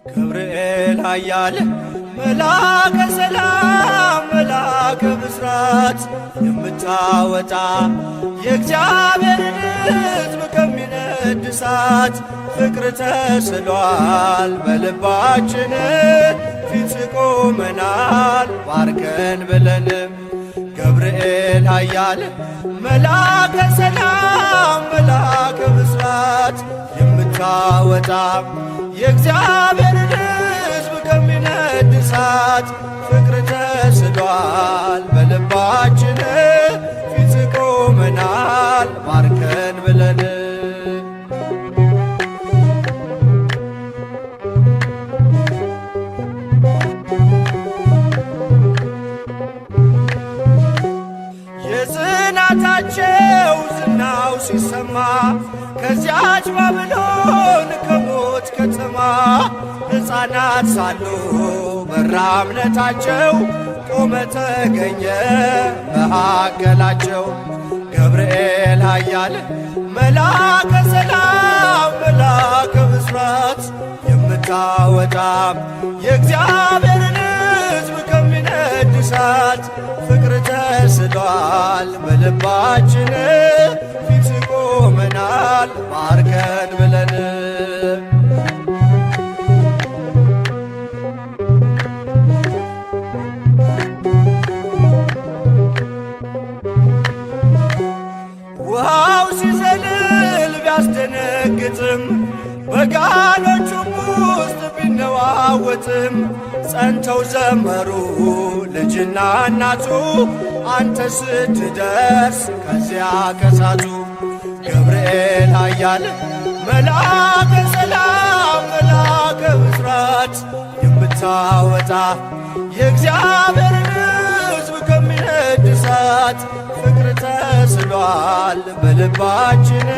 ገብርኤል ኃያል መልአከ ሰላም መልአከ ብስራት የምታወጣ የእግዚአብሔርን ሕዝብ ከሚነድ እሳት ፍቅር ተስሏል በልባችን ፊት ቆመናል ባርከን ብለን። ገብርኤል ኃያል መልአከ ሰላም መልአከ ብስራት የምታወጣ የእግዚአብሔርን ሕዝብ ከሚነድ እሳት ፍቅር ተስሏል በልባችን ፊት ቆመናል ባርከን ብለን። የጽናታቸው ዝናው ሲሰማ ከዚያች ባቢሎን ከሞት ከተማ ሕፃናት ሳሉ በራ እምነታቸው ቆመ ተገኘ መሃከላቸው። ገብርኤል ኃያል መልአከ ሰላም መልአከ ብስራት የምታወጣ የእግዚአብሔርን ሕዝብ ከሚነድ እሳት ፍቅር ተስሏል በልባችን ፊት ቆመናል ባርከን ብለን። ውሃው ሲዘልል ቢያስደነግጥም በጋኖቹም ውስጥ ቢነዋወጥም ጸንተው ዘመሩ ልጅና እናቱ አንተ ስትደርስ ከዚያ ከሳቱ። ገብርኤል ኃያል መልአከ ሰላም መልአከ ብስራት የምታወጣ የእግዚአብሔርን ሕዝብ ከሚነድ እሳት ፍቅር ተስሏል በልባችን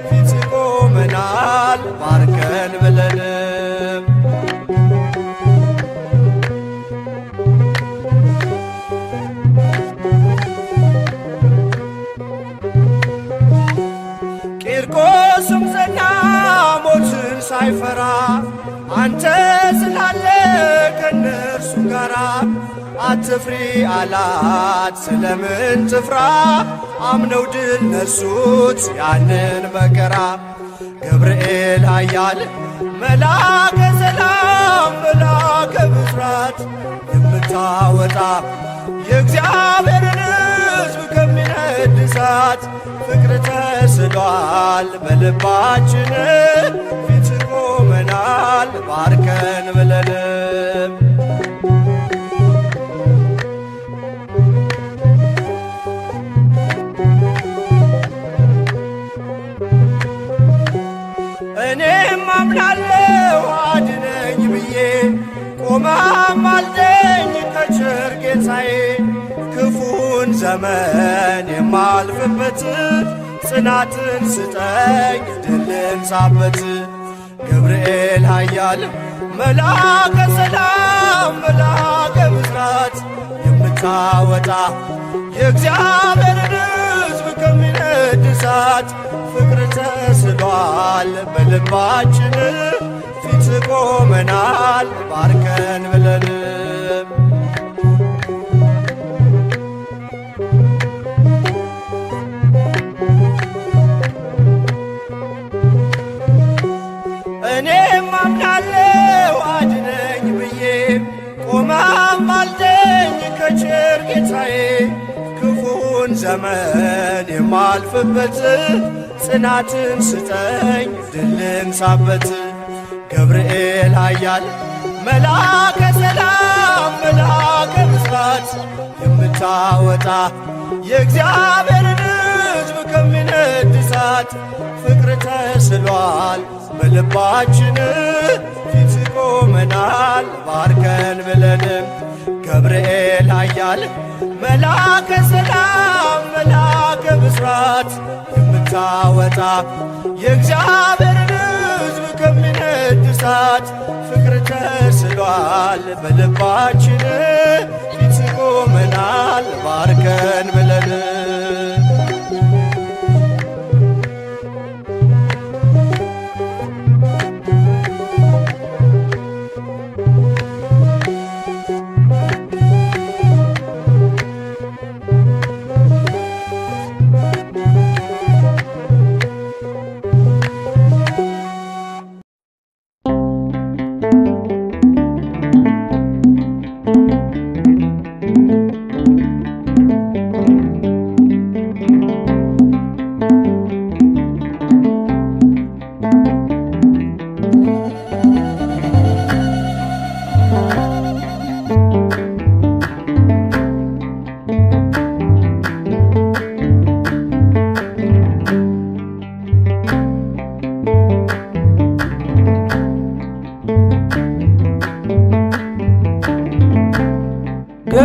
ፊት ቆመናል ባርከን ብለን። ቂርቆስም ጸና ሞትን ሳይፈራ አንተ ስላለ ከነርሱ ጋራ። አትፍሪ አላት ስለምን ትፍራ አምነው ድል ነሱት ያንን መከራ። ገብርኤል ኃያል መልአከ ሰላም መልአከ ብስራት የምታወጣ የእግዚአብሔርን ሕዝብ ከሚነድ እሳት ፍቅር ተስሏል በልባችን ፊት ቆመናል ባርከን ብለን። እኔም አምናለሁ አድነኝ ብዬ ቆመህ አልደኝ ከቸር ጌታዬ። ክፉን ዘመን የማልፍበት ጽናትን ስጠኝ ድልን ሳበት። ገብርኤል ኃያል መልአከ ሰላም መልአከ ብስራት የምታወጣ የእግዚአብሔርን ሕዝብ ከሚነድ እሳት ፍቅር ተስሏል በልባችን ፊት ቆመናል ባርከን ብለን። እኔም አምናለሁ አድነኝ ብዬ ቆመህ አልደኝ ከቸር ጌታዬ። ክፉን ዘመን የማልፍበት ጽናትን ስጠኝ ድልን ሳበት። ገብርኤል ኃያል መልአከ ሰላም መልአከ ብስራት የምታወጣ የእግዚአብሔርን ሕዝብ ከሚነድ እሳት ፍቅር ተስሏል በልባችን ፊት ቆመናል ባርከን ብለንም ገብርኤል ኃያል መላከ ሰላም መላከ ብስራት የምታወጣ የእግዚአብሔርን ሕዝብ ከሚነድ እሳት ፍቅር ተስሏል በልባችን ፊት ቆመናል ባርከን ብለን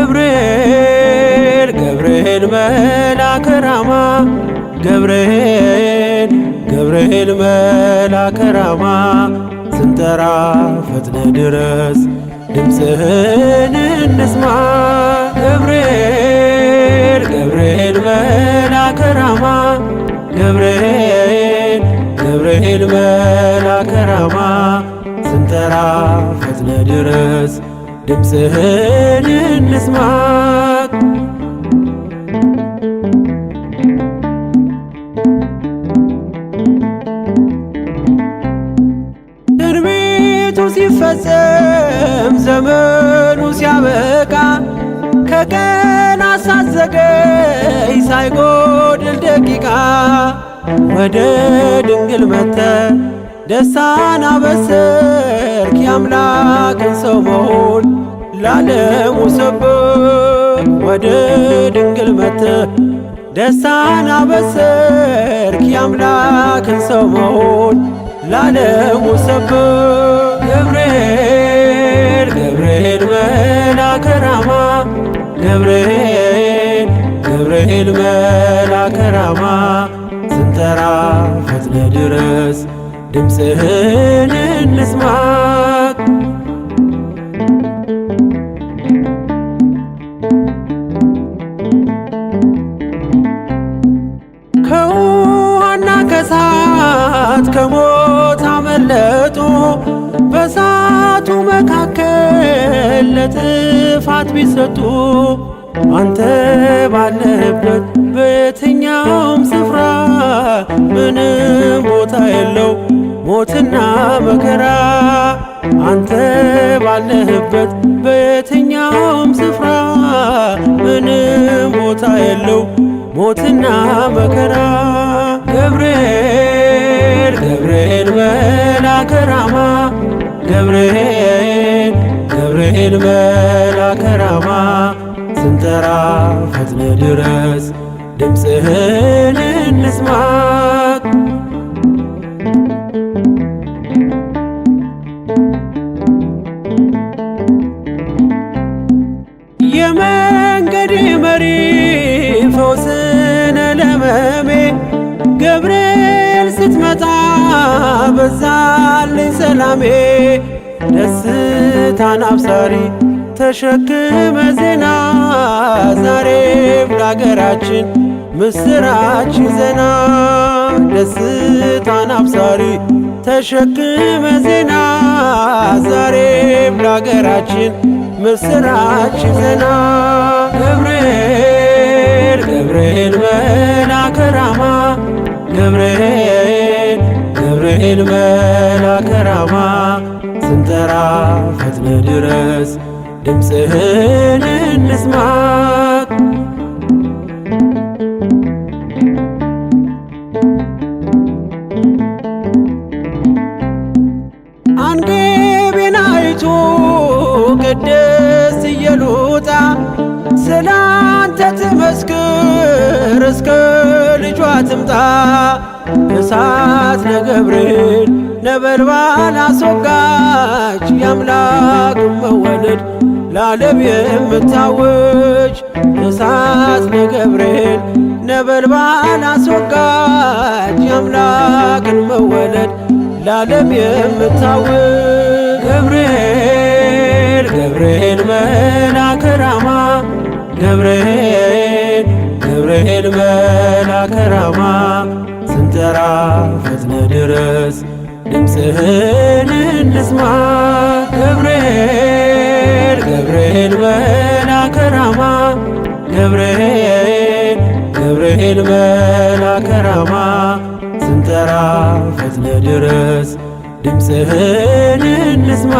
ገብርኤል ገብርኤል መልአከ ራማ ገብርኤል መልአከ ራማ ስንጠራ ፈጥነ ድረስ ድምፅህን እንስማ። ገብርኤል መልአከ ራማ ገብርኤል መልአከ ራማ ስንጠራ ፈጥነ ድረስ ድምፅህን እንስማ። ትንቢቱ ሲፈጸም ዘመኑ ሲያበቃ ከቀናት ሳትዘገይ ሳይጎድል ደቂቃ ወደ ድንግል መጥተህ ደስታን አበሰርክ የአምላክን ሰው መሆን ለዓለሙ ሰበክ። ወደ ድንግል መጥተህ ደስታን አበሰርክ የአምላክን ሰው መሆን ለዓለሙ ሰበክ። ገብርኤል መልአከ ራማ ገብርኤል መልአከ ራማ ስንጠራ ፈጥነ ድረስ ድምፅህን እንስማ። ከውሃና ከእሳት ከሞት አመለጡ በእሳቱ መካከል ለጥፋት ቢሰጡ አንተ ባለህበት በየትኛውም ስፍራ ምንም ቦታ የለው ሞትና መከራ። አንተ ባለህበት በየትኛውም ስፍራ ምንም ቦታ የለው ሞትና መከራ። ገብርኤል መልአከ ራማ ገብርኤል መልአከ ራማ ስንጠራ ፈጥነ ድረስ ድምፅህን እንስማ። የመንገድ መሪ ፈውስነ ለመሜ ገብርኤል ስትመጣ በዛልኝ ሰላሜ። ደስታን አብሳሪ ተሸክመ ዜና ዛሬም ለአገራችን ምስራች ዜና። ደስታን አብሳሪ ተሸክመ ዜና ዛሬም ለአገራችን ምስራች ዜና። ገብርኤል መልአከ ራማ ገብርኤል መልአከ ራማ ስንጠራ ፈጥነ ድረስ ድምፅህን እንስማ። አንገቤን አይቶ ቅድስት ኢየሉጣ ስላንተ ትመስክር እስከ በልጇ ትምጣ እሳት ነገብርኤል ነበልባል አስወጋች የአምላክን መወለድ ለዓለም የምታውጅ እሳት ነገብርኤል ነበልባል አስወጋች የአምላክን መወለድ ለዓለም የምታውጅ ገብርኤል ገብርኤል መልአከ ራማ ገብርኤል ገብርኤል መልአከ ራማ ስንጠራ ፈጥነ ድረስ ድምፅህን እንስማ ገብርኤል ገብርኤል መልአከ ራማ ገብርኤል ገብርኤል መልአከ ራማ ስንጠራ ፈጥነ ድረስ ድምፅህን እንስማ